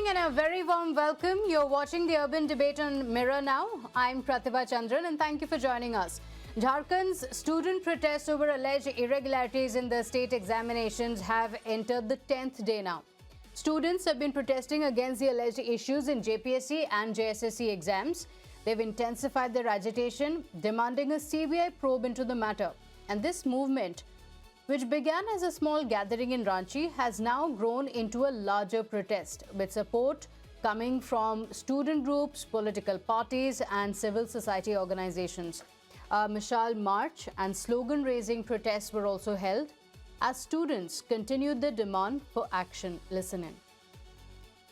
evening and a very warm welcome. You're watching the Urban Debate on Mirror now. I'm Pratibha Chandran and thank you for joining us. Jharkhand's student protests over alleged irregularities in the state examinations have entered the 10th day now. Students have been protesting against the alleged issues in JPSC and JSSC exams. They've intensified their agitation, demanding a CBI probe into the matter. And this movement, which began as a small gathering in Ranchi, has now grown into a larger protest, with support coming from student groups, political parties and civil society organizations. A Mishal march and slogan-raising protests were also held as students continued their demand for action. Listen in.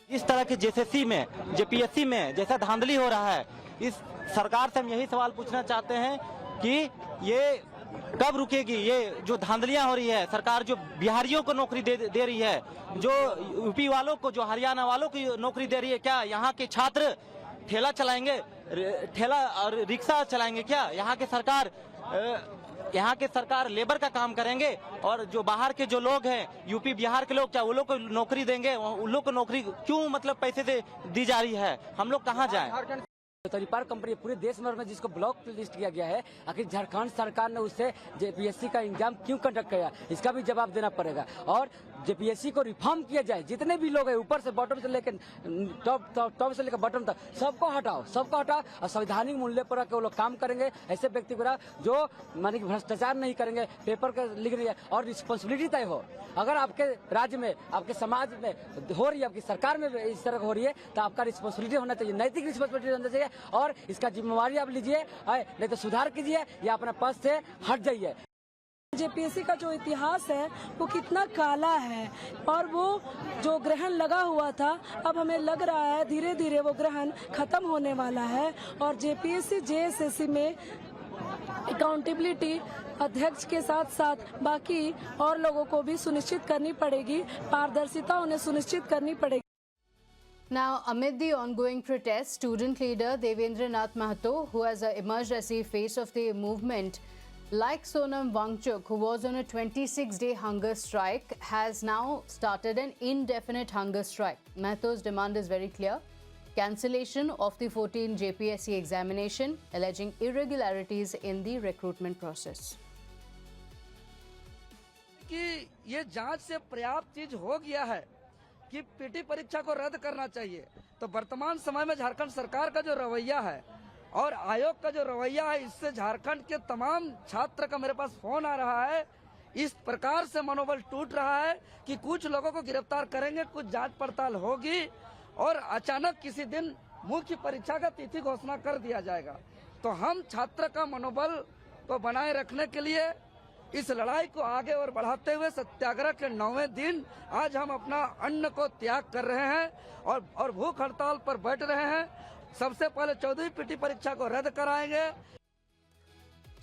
इस तरह के JSSC में, JPSC में जैसा धांधली हो रहा है, इस सरकार से हम यही सवाल पूछना चाहते हैं कि ये कब रुकेगी। ये जो धांधलियां हो रही है, सरकार जो बिहारियों को नौकरी दे रही है, जो यूपी वालों को, जो हरियाणा वालों को नौकरी दे रही है, क्या यहाँ के छात्र ठेला चलाएंगे, ठेला और रिक्शा चलाएंगे? क्या यहाँ के सरकार लेबर का काम करेंगे? और जो बाहर के जो लोग हैं, यूपी बिहार के लोग, क्या वो लोग को नौकरी देंगे? उन लोग को नौकरी क्यों मतलब पैसे से दी जा रही है? हम लोग कहाँ जाएं? तरीपार कंपनी पूरे देश में जिसको ब्लॉक लिस्ट किया गया है, आखिर झारखंड सरकार ने उससे जेपीएससी का एग्जाम क्यों कंडक्ट किया, इसका भी जवाब देना पड़ेगा। और जेपीएससी को रिफॉर्म किया जाए। जितने भी लोग हैं, ऊपर से बॉटम से लेकर टॉप से लेकर बॉटम तक, सबको हटाओ और संवैधानिक मूल्य पर वो लोग काम करेंगे। ऐसे व्यक्ति को जो माने कि भ्रष्टाचार नहीं करेंगे, पेपर का लिख रही है और रिस्पॉन्सिबिलिटी तय हो। अगर आपके राज्य में, आपके समाज में हो रही है, आपकी सरकार में इस तरह हो रही है, तो आपका रिस्पॉन्सिबिलिटी होना चाहिए, नैतिक रिस्पॉन्सिबिलिटी होना चाहिए और इसका जिम्मेवारी आप लीजिए, नहीं तो सुधार कीजिए या अपने पद से हट जाइए। जेपीएससी का जो इतिहास है वो कितना काला है और वो जो ग्रहण लगा हुआ था, अब हमें लग रहा है धीरे धीरे वो ग्रहण खत्म होने वाला है। और जेपीएससी जेएसएससी में अकाउंटेबिलिटी अध्यक्ष के साथ साथ बाकी और लोगों को भी सुनिश्चित करनी पड़ेगी, पारदर्शिता उन्हें सुनिश्चित करनी पड़ेगी। Now, amid the ongoing protests, student leader Devendra Nath Mahato, who has emerged as the face of the movement, like Sonam Wangchuk, who was on a 26-day hunger strike, has now started an indefinite hunger strike. Mahato's demand is very clear: cancellation of the 14 JPSC examination, alleging irregularities in the recruitment process. कि ये जांच से पर्याप्त चीज हो गया है कि पीटी परीक्षा को रद्द करना चाहिए। तो वर्तमान समय में झारखंड सरकार का जो रवैया है और आयोग का जो रवैया है, इससे झारखंड के तमाम छात्र का मेरे पास फोन आ रहा है। इस प्रकार से मनोबल टूट रहा है कि कुछ लोगों को गिरफ्तार करेंगे, कुछ जांच पड़ताल होगी और अचानक किसी दिन मुख्य परीक्षा का तिथि घोषणा कर दिया जाएगा। तो हम छात्र का मनोबल को बनाए रखने के लिए इस लड़ाई को आगे और बढ़ाते हुए सत्याग्रह के 9वें दिन आज हम अपना अन्न को त्याग कर रहे हैं और भूख हड़ताल पर बैठ रहे हैं। सबसे पहले 14वीं पीटी परीक्षा को रद्द कराएंगे।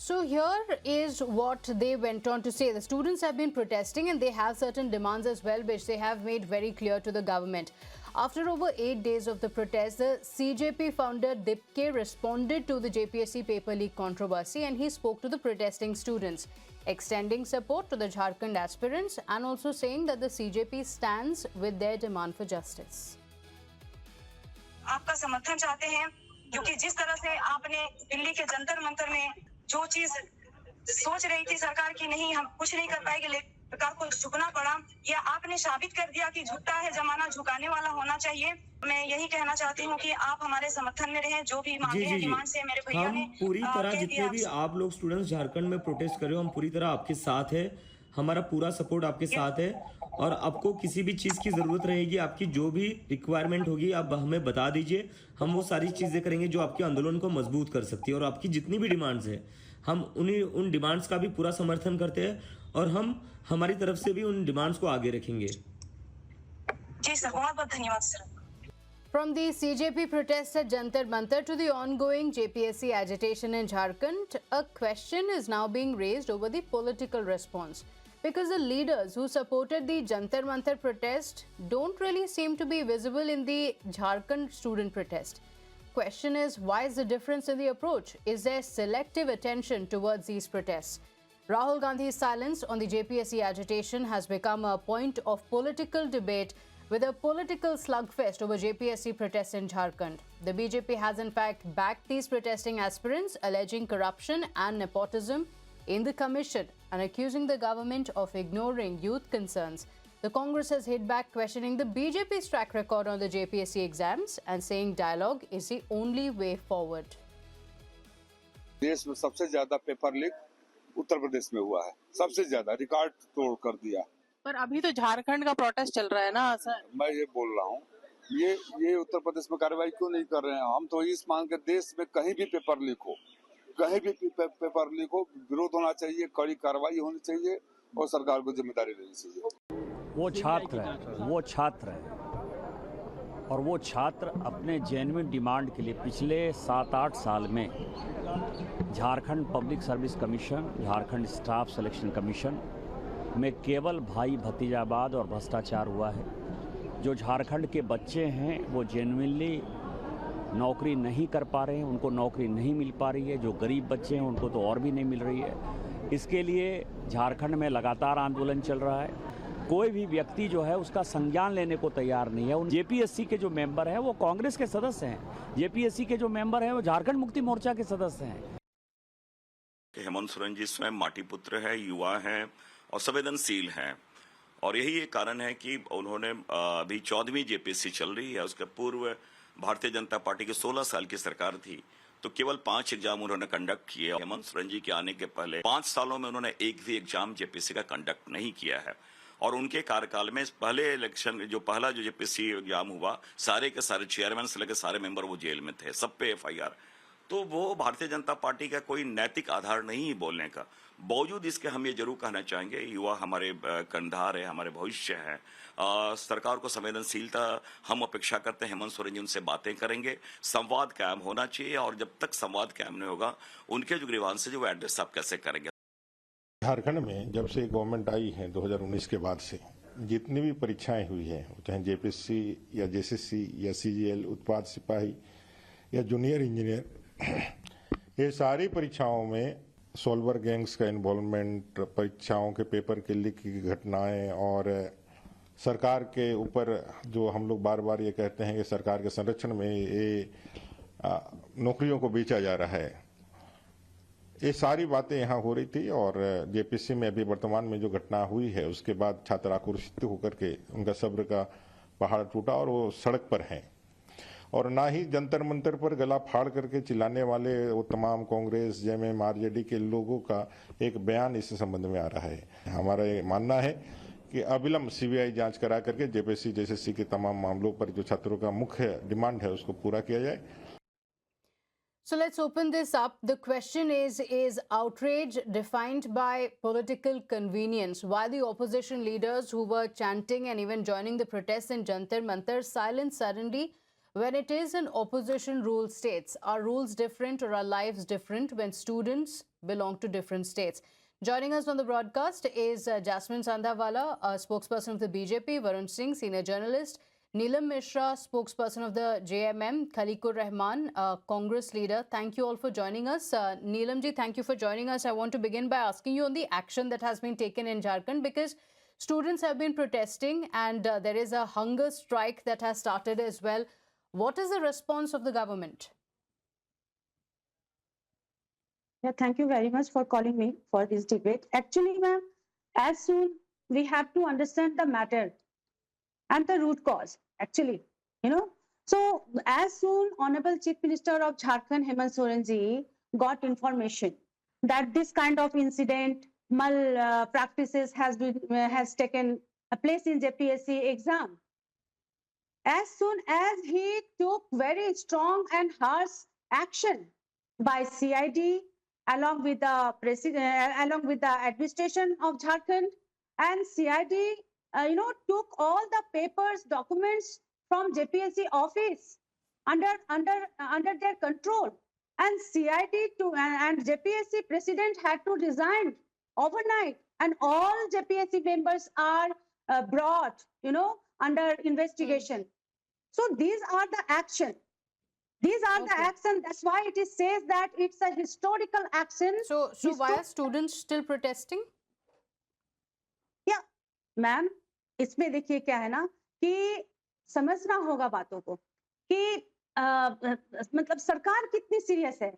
So here is what they went on to say. The students have been protesting and they have certain demands as well, which they have made very clear to the government. After over 8 days of the protest, the CJP founder Dipke responded to the JPSC paper leak controversy and he spoke to the protesting students, extending support to the Jharkhand aspirants and also saying that the CJP stands with their demand for justice. आपका समर्थन चाहते हैं क्योंकि जिस तरह से आपने दिल्ली के जंतर मंतर में जो चीज सोच रही थी सरकार की, नहीं हम कुछ नहीं कर पाएंगे, लेकिन सरकार को झुकना पड़ा, या आपने साबित कर दिया कि झुकता है जमाना, झुकाने वाला होना चाहिए। मैं यही कहना चाहती हूँ कि आप हमारे समर्थन में रहें। जो भी मांगे हैं डिमांड से मेरे भैया ने पूरी तरह, जितने भी आप लोग स्टूडेंट्स झारखंड में प्रोटेस्ट कर रहे हो, हम पूरी तरह आपके साथ है, हमारा पूरा सपोर्ट आपके साथ है। और आपको किसी भी चीज़ की ज़रूरत रहेगी, आपकी जो भी रिक्वायरमेंट होगी आप हमें बता दीजिए, हम वो सारी चीज़ें करेंगे जो आपके आंदोलन को मजबूत कर सकती है। और आपकी जितनी भी डिमांड्स है, हम उन डिमांड्स का भी पूरा समर्थन करते हैं और हम हमारी तरफ से भी उन डिमांड्स को आगे रखेंगे। जी सर, बहुत बहुत धन्यवाद sir. From the CJP protests at Jantar Mantar to the ongoing JPSC agitation in Jharkhand, a question is now being raised over the political response. Because the leaders who supported the Jantar Mantar protest don't really seem to be visible in the Jharkhand student protest. Question is, why is the difference in the approach? Is there selective attention towards these protests? Rahul Gandhi's silence on the JPSC agitation has become a point of political debate with a political slugfest over JPSC protests in Jharkhand. The BJP has in fact backed these protesting aspirants, alleging corruption and nepotism in the commission and accusing the government of ignoring youth concerns. The Congress has hit back, questioning the BJP's track record on the JPSC exams and saying dialogue is the only way forward. देश में सबसे ज्यादा paper leak Uttar Pradesh में हुआ है, सबसे ज्यादा record तोड़ कर दिया। पर अभी तो झारखंड का प्रोटेस्ट चल रहा है ना सर। मैं ये बोल रहा हूँ, ये उत्तर प्रदेश में कार्रवाई क्यों नहीं कर रहे हैं? हम तो इस मांग के देश में कहीं भी पेपर लीक हो, कहीं भी पेपर लीक हो, विरोध होना चाहिए, कड़ी कार्रवाई होनी चाहिए और सरकार को जिम्मेदारी लेनी चाहिए। वो छात्र है और वो छात्र अपने जेन्युइन डिमांड के लिए पिछले 7-8 साल में Jharkhand public service commission, Jharkhand staff selection commission में केवल भाई भतीजावाद और भ्रष्टाचार हुआ है। जो झारखंड के बच्चे हैं वो जेन्युइनली नौकरी नहीं कर पा रहे हैं, उनको नौकरी नहीं मिल पा रही है। जो गरीब बच्चे हैं उनको तो और भी नहीं मिल रही है। इसके लिए झारखंड में लगातार आंदोलन चल रहा है। कोई भी व्यक्ति जो है उसका संज्ञान लेने को तैयार नहीं है। जेपीएससी के जो मेंबर हैं वो कांग्रेस के सदस्य हैं, जेपीएससी के जो मेंबर हैं वो झारखंड मुक्ति मोर्चा के सदस्य हैं। हेमंत सोरेन जी स्वयं माटी पुत्र है, युवा हैं और संवेदनशील हैं और यही एक कारण है कि उन्होंने अभी 14वीं जेपीएससी चल रही है। उसके पूर्व भारतीय जनता पार्टी की 16 साल की सरकार थी तो केवल 5 एग्जाम उन्होंने कंडक्ट किए। हेमंत सोरेन जी के आने के पहले 5 सालों में उन्होंने एक भी एग्जाम जेपीएससी का कंडक्ट नहीं किया है और उनके कार्यकाल में पहला जो जेपीएससी एग्जाम हुआ, सारे के सारे चेयरमैन से लेकर सारे मेंबर वो जेल में थे, सब पे एफआईआर। तो वो भारतीय जनता पार्टी का कोई नैतिक आधार नहीं है बोलने का। बावजूद इसके हम ये जरूर कहना चाहेंगे, युवा हमारे कंधार है, हमारे भविष्य है। सरकार को संवेदनशीलता हम अपेक्षा करते हैं। हेमंत सोरेन जी उनसे बातें करेंगे, संवाद कायम होना चाहिए और जब तक संवाद कायम नहीं होगा उनके जो ग्रीवांस है वो एड्रेस आप कैसे करेंगे। झारखंड में जब से गवर्नमेंट आई है 2019 के बाद से जितनी भी परीक्षाएं हुई हैं, चाहे जेपीएससी या जेएसएससी या सीजीएल, उत्पाद सिपाही या जूनियर इंजीनियर, ये सारी परीक्षाओं में सॉल्वर गैंग्स का इन्वॉल्वमेंट, परीक्षाओं के पेपर के लीक की घटनाएं और सरकार के ऊपर जो हम लोग बार बार ये कहते हैं कि सरकार के संरक्षण में ये नौकरियों को बेचा जा रहा है, ये सारी बातें यहाँ हो रही थी। और जेपीएससी में अभी वर्तमान में जो घटना हुई है उसके बाद छात्र आक्रोशित होकर के उनका सब्र का पहाड़ टूटा और वो सड़क पर हैं और ना ही जंतर मंतर पर गला फाड़ करके चिल्लाने वाले वो तमाम कांग्रेस, जेएमएम, आरजेडी के लोगों का एक बयान इस संबंध में आ रहा है। हमारा ये मानना है कि अविलंब सीबीआई जांच करा करके जेपीएससी जेएसएससी के तमाम मामलों पर जो छात्रों का मुख्य डिमांड है उसको पूरा किया जाए। So let's open this up. The question is outrage defined by political convenience? Why the opposition leaders who were chanting and even joining the protests in Jantar Mantar silent suddenly when it is an opposition rule states? Are rules different or are lives different when students belong to different states? Joining us on the broadcast is Jasmine Sandhawala, a spokesperson of the BJP, Varun Singh, senior journalist, Neelam Mishra, spokesperson of the JMM, Khalikur Rahman, Congress leader. Thank you all for joining us. Neelam ji, thank you for joining us. I want to begin by asking you on the action that has been taken in Jharkhand, because students have been protesting and there is a hunger strike that has started as well. What is the response of the government? Yeah, thank you very much for calling me for this debate. Actually, ma'am, as soon we have to understand the matter and the root cause, actually, So as soon Honorable Chief Minister of Jharkhand, Hemant Soren ji, got information that this kind of incident, practices has taken place in JPSC exam, as soon as he took very strong and harsh action by CID along with the president, along with the administration of Jharkhand, and CID took all the papers, documents from JPSC office under their control, and CID and JPSC president had to resign overnight, and all JPSC members are brought, under investigation. So these are the action. These are the action. That's why it says that it's a historical action. So why are students still protesting? Yeah, ma'am. इसमें देखिए क्या है ना कि समझना होगा बातों को कि मतलब सरकार कितनी सीरियस है,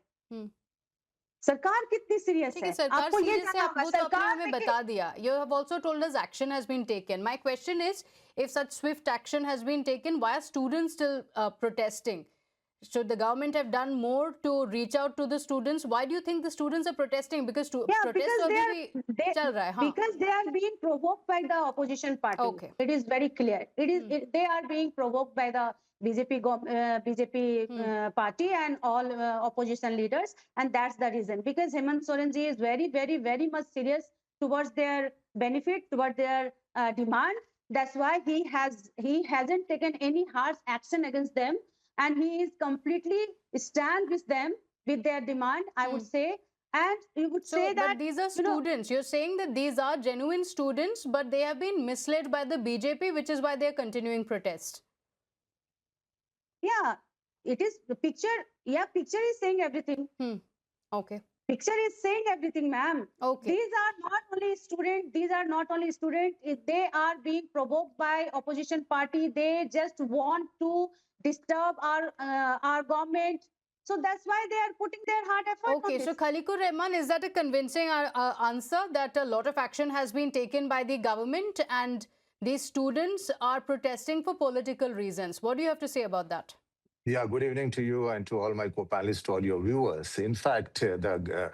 सरकार कितनी सीरियस ठीक है, है, सरकार आपको ये सीरियस है, जानना होगा। वो तो आपने सरकार हमें देखिए, बता दिया. You have also told us action has been taken. My question is, if such swift action has been taken, why are students still protesting? Should the government have done more to reach out to the students? Why do you think the students are protesting? Because yeah, protest because अभी भी चल रहा है, हाँ. because they are being provoked by the opposition party. Okay. It is very clear. They are being provoked by the BJP party and all opposition leaders, and that's the reason. Because Hemant Soren ji is very, very, very much serious towards their benefit, towards their demand. That's why he hasn't taken any harsh action against them, and he is completely stand with them with their demand, I would say. And you would say that, but these are students. You're saying that these are genuine students, but they have been misled by the BJP, which is why they're continuing protest. Yeah, it is the picture. Yeah, picture is saying everything. Okay. Picture is saying everything, ma'am. Okay. These are not only students. These are not only students. They are being provoked by opposition party. They just want to disturb our government. So that's why they are putting their hard effort. Okay, so Khalikur Rahman, is that a convincing answer that a lot of action has been taken by the government and these students are protesting for political reasons? What do you have to say about that? Yeah, good evening to you and to all my co-panelists, to all your viewers. In fact, the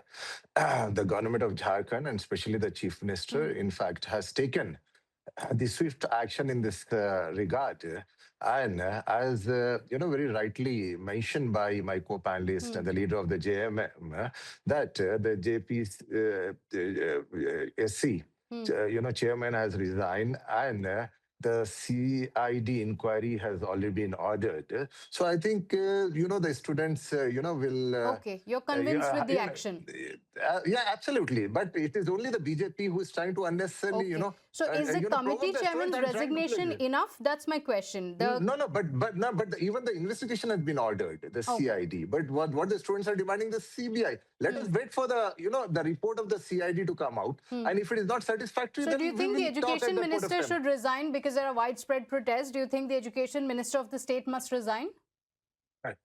government of Jharkhand and especially the Chief Minister, in fact, has taken the swift action in this regard. And as very rightly mentioned by my co-panelist and the leader of the JMM, that the JPSC, chairman has resigned, and the CID inquiry has already been ordered. So I think, the students, will... okay, you're convinced with the action. Yeah, absolutely. But it is only the BJP who is trying to unnecessarily, So is the committee chairman's resignation enough? That's my question. But even the investigation has been ordered, the CID. But what the students are demanding, the CBI. Let us wait for the, the report of the CID to come out. And if it is not satisfactory, so then do you think the education minister should resign because there are widespread protests? Do you think the education minister of the state must resign?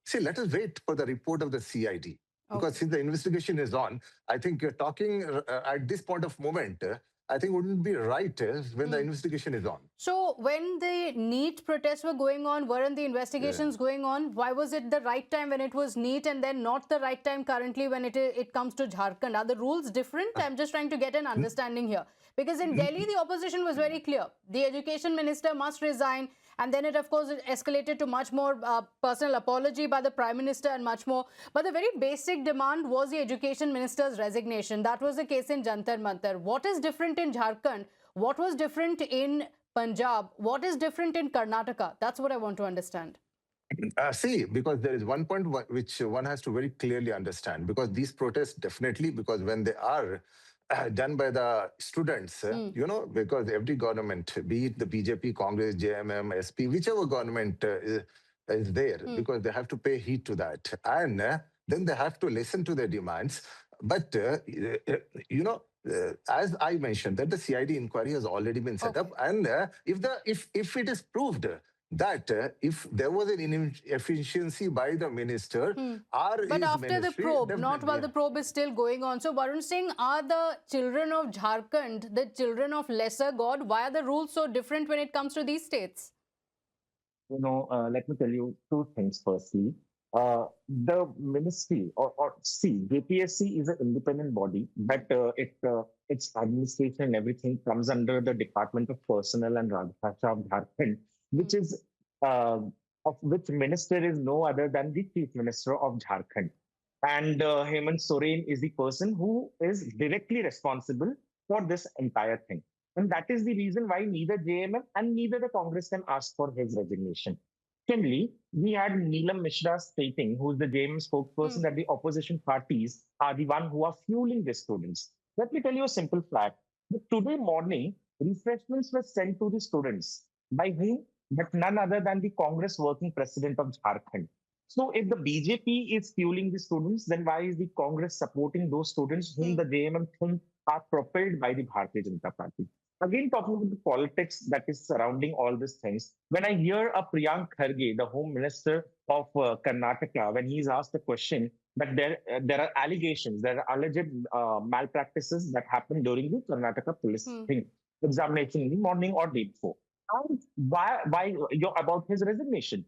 See, let us wait for the report of the CID. Because since the investigation is on, I think talking at this point of moment, I think wouldn't be right when the investigation is on. So when the NEET protests were going on, weren't the investigations going on? Why was it the right time when it was NEET and then not the right time currently when it comes to Jharkhand? Are the rules different? I'm just trying to get an understanding here. Because in Delhi, the opposition was very clear. The education minister must resign. And then it, of course, escalated to much more personal apology by the Prime Minister and much more. But the very basic demand was the education minister's resignation. That was the case in Jantar Mantar. What is different in Jharkhand? What was different in Punjab? What is different in Karnataka? That's what I want to understand. See, because there is one point which one has to very clearly understand. Because these protests definitely, because when they are done by the students, because every government, be it the BJP, Congress, JMM, SP, whichever government is there, because they have to pay heed to that. And then they have to listen to their demands. But, as I mentioned, that the CID inquiry has already been set up. And if it is proved that if there was an inefficiency by the minister, but after the probe, not while the probe is still going on. So Varun Singh, are the children of Jharkhand the children of lesser God? Why are the rules so different when it comes to these states? Let me tell you two things. Firstly, the ministry JPSC is an independent body, but its administration and everything comes under the Department of Personnel and Rajbhasha of Jharkhand, which is of which minister is no other than the Chief Minister of Jharkhand. And Hemant Soren is the person who is directly responsible for this entire thing. And that is the reason why neither JMM and neither the Congress can ask for his resignation. Secondly, we had Neelam Mishra stating, who is the JMM spokesperson, that the opposition parties are the one who are fueling the students. Let me tell you a simple fact. Today morning, refreshments were sent to the students. By whom? But none other than the Congress working president of Jharkhand. So if the BJP is fueling the students, then why is the Congress supporting those students whom the JMM think are propelled by the Bharatiya Janata Party? Again, talking about the politics that is surrounding all these things, when I hear a Priyank Kharge, the Home Minister of Karnataka, when he's asked the question that there are allegations, there are alleged malpractices that happened during the Karnataka police thing, examination in the morning or day before. And why about his resignation?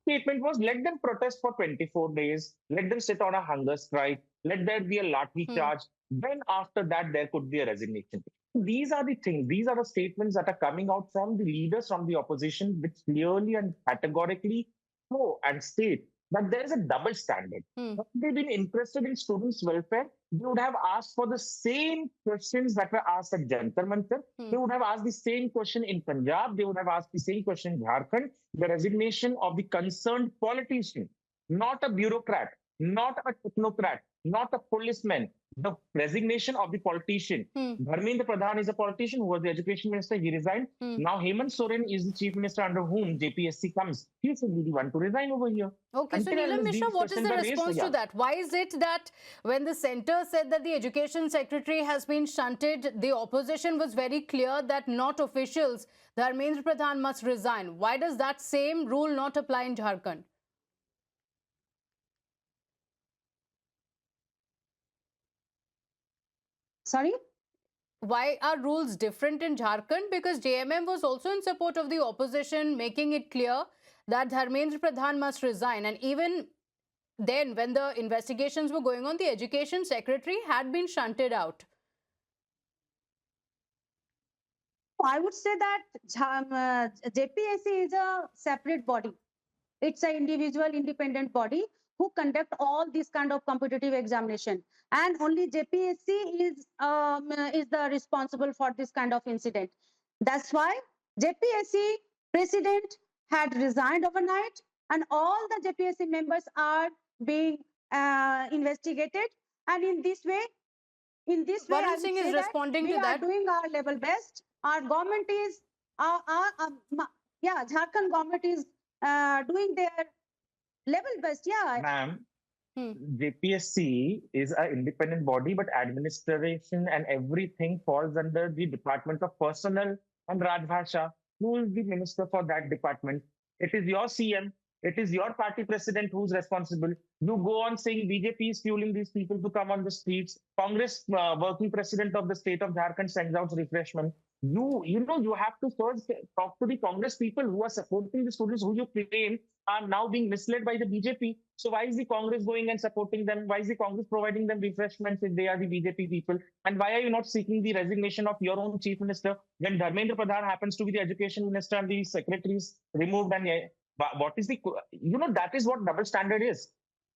Statement was, let them protest for 24 days, let them sit on a hunger strike, let there be a lathi charge. Then after that, there could be a resignation. These are the things, these are the statements that are coming out from the leaders from the opposition, which clearly and categorically show and state that there is a double standard. If they've been interested in students' welfare, they would have asked for the same questions that were asked at Jantar Mantar. They would have asked the same question in Punjab. They would have asked the same question in Jharkhand. The resignation of the concerned politician, not a bureaucrat, not a technocrat, not a policeman. The resignation of the politician. Dharmendra Pradhan is a politician who was the education minister. He resigned. Now Hemant Soren is the chief minister under whom JPSC comes. He should be the one to resign over here. Okay, so Neelam Mishra, what is the response to that? Why is it that when the centre said that the education secretary has been shunted, the opposition was very clear that not officials, Dharmendra Pradhan must resign? Why does that same rule not apply in Jharkhand? Sorry? Why are rules different in Jharkhand? Because JMM was also in support of the opposition, making it clear that Dharmendra Pradhan must resign. And even then, when the investigations were going on, the education secretary had been shunted out. I would say that JPSC is a separate body. It's an individual independent body who conduct all these kind of competitive examination, and only JPSC is the responsible for this kind of incident. That's why JPSC president had resigned overnight, and all the JPSC members are being investigated. And in this way, Varun Singh is responding to that. We are doing our level best. Our government is, Jharkhand government is doing their level best. Yeah. Ma'am, JPSC is an independent body, but administration and everything falls under the Department of Personnel and Rajbhasha. Who is the minister for that department? It is your CM. It is your party president who's responsible. You go on saying BJP is fueling these people to come on the streets. Congress working president of the state of Jharkhand sends out refreshment. You have to first talk to the Congress people who are supporting the students who you claim are now being misled by the BJP. So why is the Congress going and supporting them? Why is the Congress providing them refreshments if they are the BJP people? And why are you not seeking the resignation of your own chief minister when Dharmendra Pradhan happens to be the education minister and the secretaries removed? And what is the, that is what double standard is.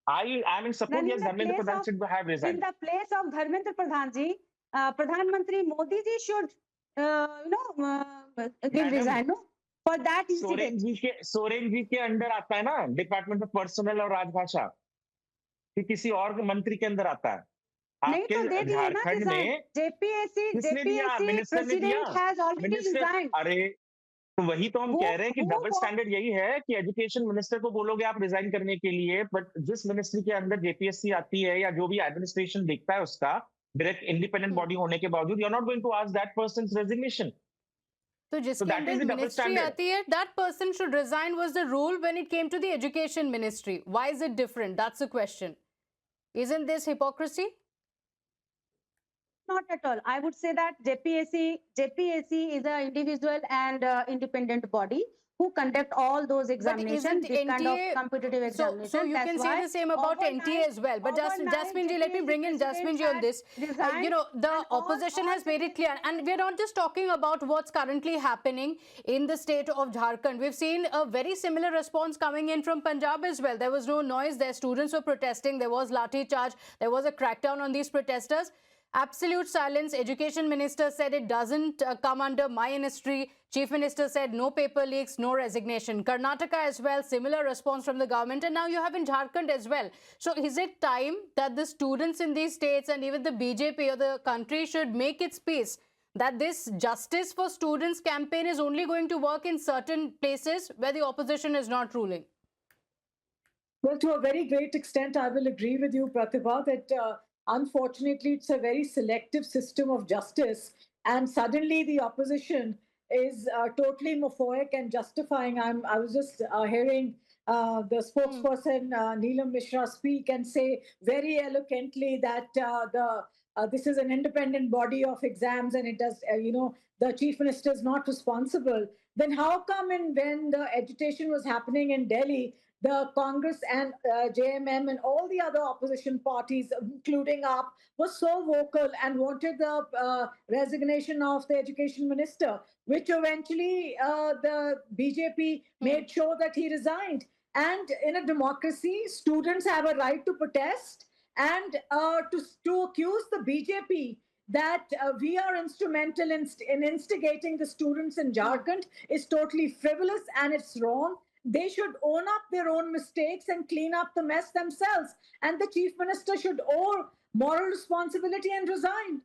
I am in support. Yes, Dharmendra Pradhan should have resigned. In the place of Dharmendra Pradhan ji, Pradhan Mantri Modi ji should, give resign, no? For that incident. Soren ji के under आता है ना department of personal और राजभाषा कि किसी और मंत्री के अंदर आता है आपके झारखंड में JPSC president has already resigned. अरे तो वही तो हम कह रहे हैं कि डबल स्टैंडर्ड यही है कि एजुकेशन मिनिस्टर को बोलोगे आप रिजाइन करने के लिए, बट जिस मिनिस्ट्री के अंदर JPSC आती है या जो भी एडमिनिस्ट्रेशन देखता है उसका डायरेक्ट इंडिपेंडेंट बॉडी होने के बावजूद you are not going to ask that person's resignation. तो जिसके अंदर मिनिस्ट्री आती है, that person should resign was the rule when it came to the education ministry. Why is it different? That's the question. Isn't this hypocrisy? Not at all. I would say that JPSC is an individual and independent body who conduct all those examinations, this kind of competitive examinations. So you can say the same about NTA as well. But Jasmine ji, let me bring in Jasmine ji on this. The opposition has made it clear. And we're not just talking about what's currently happening in the state of Jharkhand. We've seen a very similar response coming in from Punjab as well. There was no noise. Their students were protesting. There was lathi charge. There was a crackdown on these protesters. Absolute silence. Education minister said it doesn't come under my ministry. Chief minister said no paper leaks, no resignation. Karnataka as well, similar response from the government. And now you have in Jharkhand as well. So is it time that the students in these states and even the BJP or the country should make its peace that this justice for students campaign is only going to work in certain places where the opposition is not ruling? Well, to a very great extent, I will agree with you, Pratibha, that unfortunately, it's a very selective system of justice. and suddenly the opposition is totally homophobic and justifying. I was just hearing the spokesperson Neelam Mishra speak and say very eloquently that this is an independent body of exams and it does, the chief minister is not responsible. Then how come when the agitation was happening in Delhi, the Congress and JMM and all the other opposition parties, including UP, were so vocal and wanted the resignation of the education minister, which eventually the BJP made sure that he resigned. And in a democracy, students have a right to protest and to accuse the BJP that we are instrumental in instigating the students in Jharkhand is totally frivolous and it's wrong. They should own up their own mistakes and clean up the mess themselves. And the chief minister should owe moral responsibility and resign.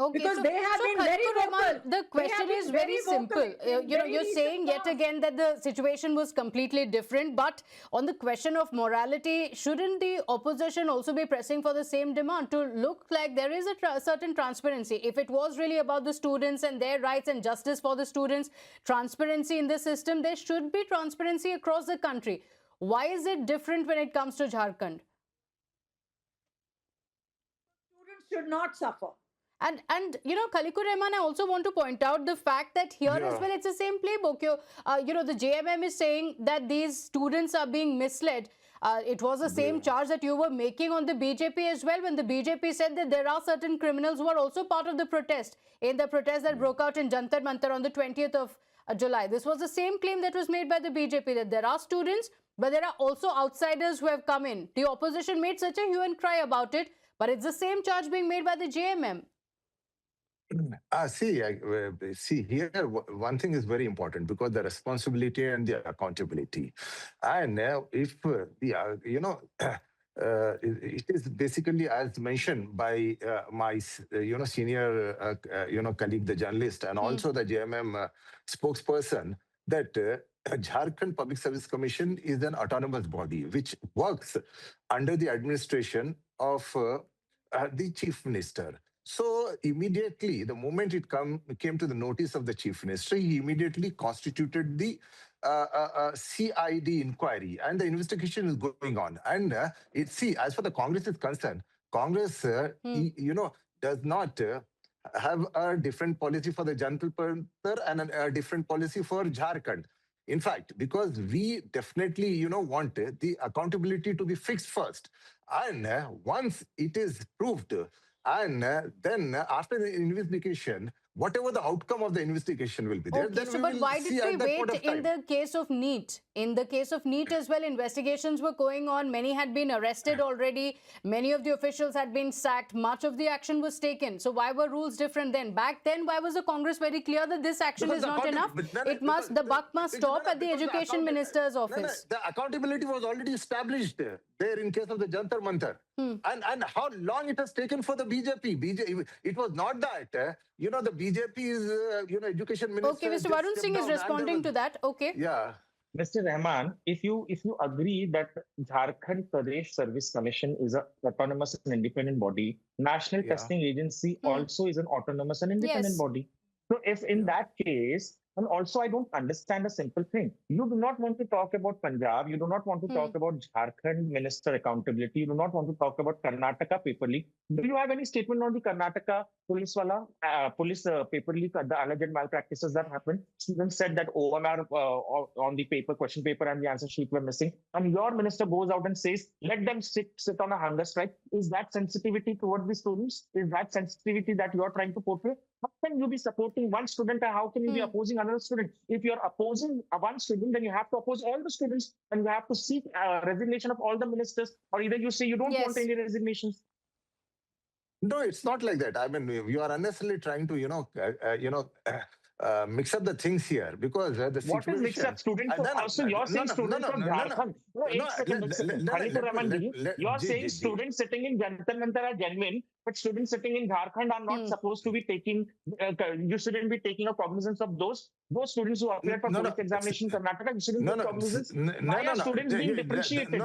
Okay, because they have been very vocal. The question is very simple. You're saying yet again that the situation was completely different, but on the question of morality, shouldn't the opposition also be pressing for the same demand to look like there is a certain transparency? If it was really about the students and their rights and justice for the students, transparency in the system, there should be transparency across the country. Why is it different when it comes to Jharkhand? Students should not suffer. And Khalikur Rahman, I also want to point out the fact that here as well, it's the same playbook. The JMM is saying that these students are being misled. It was the same charge that you were making on the BJP as well, when the BJP said that there are certain criminals who are also part of the protest, in the protest that broke out in Jantar Mantar on the 20th of July. This was the same claim that was made by the BJP, that there are students, but there are also outsiders who have come in. The opposition made such a hue and cry about it, but it's the same charge being made by the JMM. See, here one thing is very important, because the responsibility and the accountability. And if it is basically as mentioned by my senior colleague, the journalist, and also the JMM spokesperson, that Jharkhand Public Service Commission is an autonomous body which works under the administration of the chief minister. So immediately, the moment it came to the notice of the chief minister, he immediately constituted the CID inquiry, and the investigation is going on. And as far the Congress is concerned, Congress, does not have a different policy for the Jantar Mantar and a different policy for Jharkhand. In fact, because we definitely, want the accountability to be fixed first. And once it is proved, and then after the investigation, whatever the outcome of the investigation will be there. Okay, but why did we wait in the case of NEET? In the case of NEET as well, investigations were going on. Many had been arrested already. Many of the officials had been sacked. Much of the action was taken. So why were rules different then? Back then, why was the Congress very clear that this action is not enough? The buck must stop at the Education Minister's office. The accountability was already established there in case of the Jantar Mantar. And how long it has taken for the BJP? It was not that, the BJP's, education minister. Okay, Mr. Varun Singh is responding to that. Okay. Yeah. Mr. Rahman, if you agree that Jharkhand Pradesh Service Commission is an autonomous and independent body, National Testing Agency also is an autonomous and independent body. So if in that case, and also I don't understand a simple thing. You do not want to talk about Punjab. You do not want to talk about Jharkhand minister accountability. You do not want to talk about Karnataka paper leak. Do you have any statement on the Karnataka police paper leak, the alleged malpractices that happened? Students said that OMR on the question paper and the answer sheet were missing. And your minister goes out and says, let them sit on a hunger strike. Is that sensitivity towards the students? Is that sensitivity that you are trying to portray? How can you be supporting one student and how can you be opposing another student? If you're opposing one student, then you have to oppose all the students and you have to seek resignation of all the ministers, or either you say you don't want any resignations. No, it's not like that. I mean, you are unnecessarily trying to, mix up the things here, because the situation... What is mix up, students? Also, you're saying students from Jharkhand. You're saying students sitting in Jantar Mantar are genuine, but students sitting in Jharkhand are not supposed to be taking... you shouldn't be taking a cognizance of those students who appeared for police examination in Karnataka. You shouldn't take cognizance. Why are students being differentiated?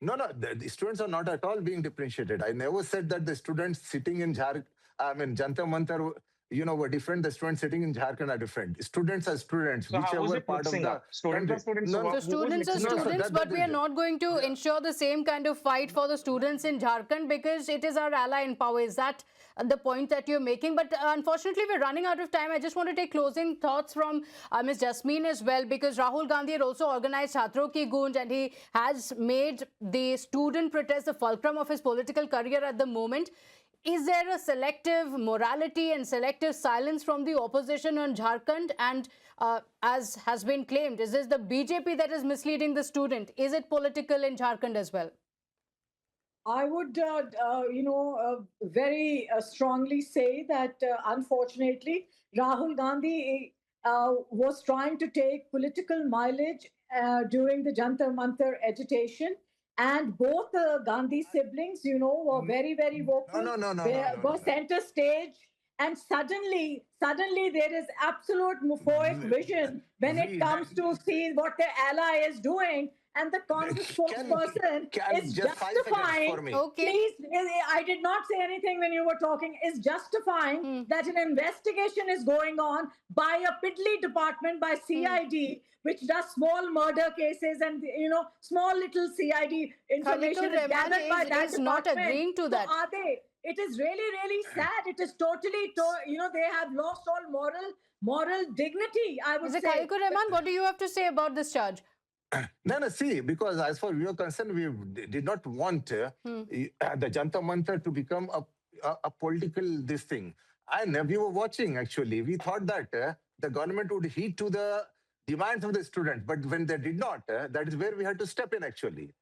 No, the students are not at all being differentiated. I never said that the students sitting in Jantar Mantar, were different. The students sitting in Jharkhand are different. Students are students, So how is whichever it part of mixing the up? Students are students. No, So students are students, but we are not going to ensure the same kind of fight for the students in Jharkhand because it is our ally in power. Is that the point that you're making? But unfortunately, we're running out of time. I just want to take closing thoughts from Ms. Jasmine as well, because Rahul Gandhi had also organized Chhatron Ki Goonj, and he has made the student protest the fulcrum of his political career at the moment. Is there a selective morality and selective silence from the opposition on Jharkhand? And as has been claimed, is this the BJP that is misleading the student? Is it political in Jharkhand as well? I would, very strongly say that unfortunately, Rahul Gandhi was trying to take political mileage during the Jantar Mantar agitation. And both the Gandhi siblings, were very, very vocal. They were center stage. And suddenly there is absolute mufoic vision when it comes to see what their ally is doing. And the Congress spokesperson is justifying. Okay. Please, I did not say anything when you were talking. Is justifying that an investigation is going on by a piddly department, by CID, which does small murder cases and small little CID information is gathered by that is not department. agreeing to that. So are they? It is really, really sad. It is totally, they have lost all moral dignity. I would say. Mr. Khaliqur Rahman, what do you have to say about this charge? No, see, because as far as we are concerned, we did not want the Jantar Mantar to become a political this thing. And we were watching, actually. We thought that the government would heed to the demands of the students. But when they did not, that is where we had to step in, actually.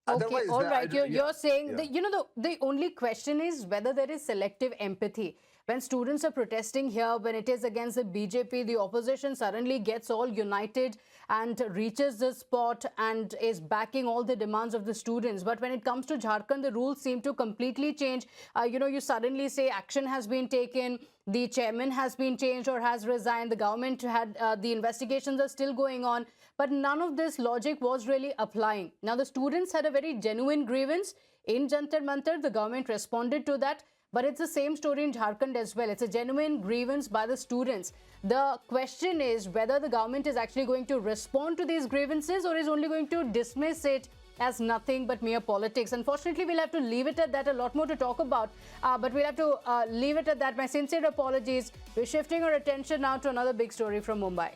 Okay, all right. You're saying that, the only question is whether there is selective empathy. When students are protesting here, when it is against the BJP, the opposition suddenly gets all united and reaches the spot and is backing all the demands of the students. But when it comes to Jharkhand, the rules seem to completely change. You suddenly say action has been taken, the chairman has been changed or has resigned, the government had, the investigations are still going on. But none of this logic was really applying. Now, the students had a very genuine grievance in Jantar Mantar. The government responded to that. But it's the same story in Jharkhand as well. It's a genuine grievance by the students. The question is whether the government is actually going to respond to these grievances or is only going to dismiss it as nothing but mere politics. Unfortunately, we'll have to leave it at that. A lot more to talk about, but we'll have to leave it at that. My sincere apologies. We're shifting our attention now to another big story from Mumbai.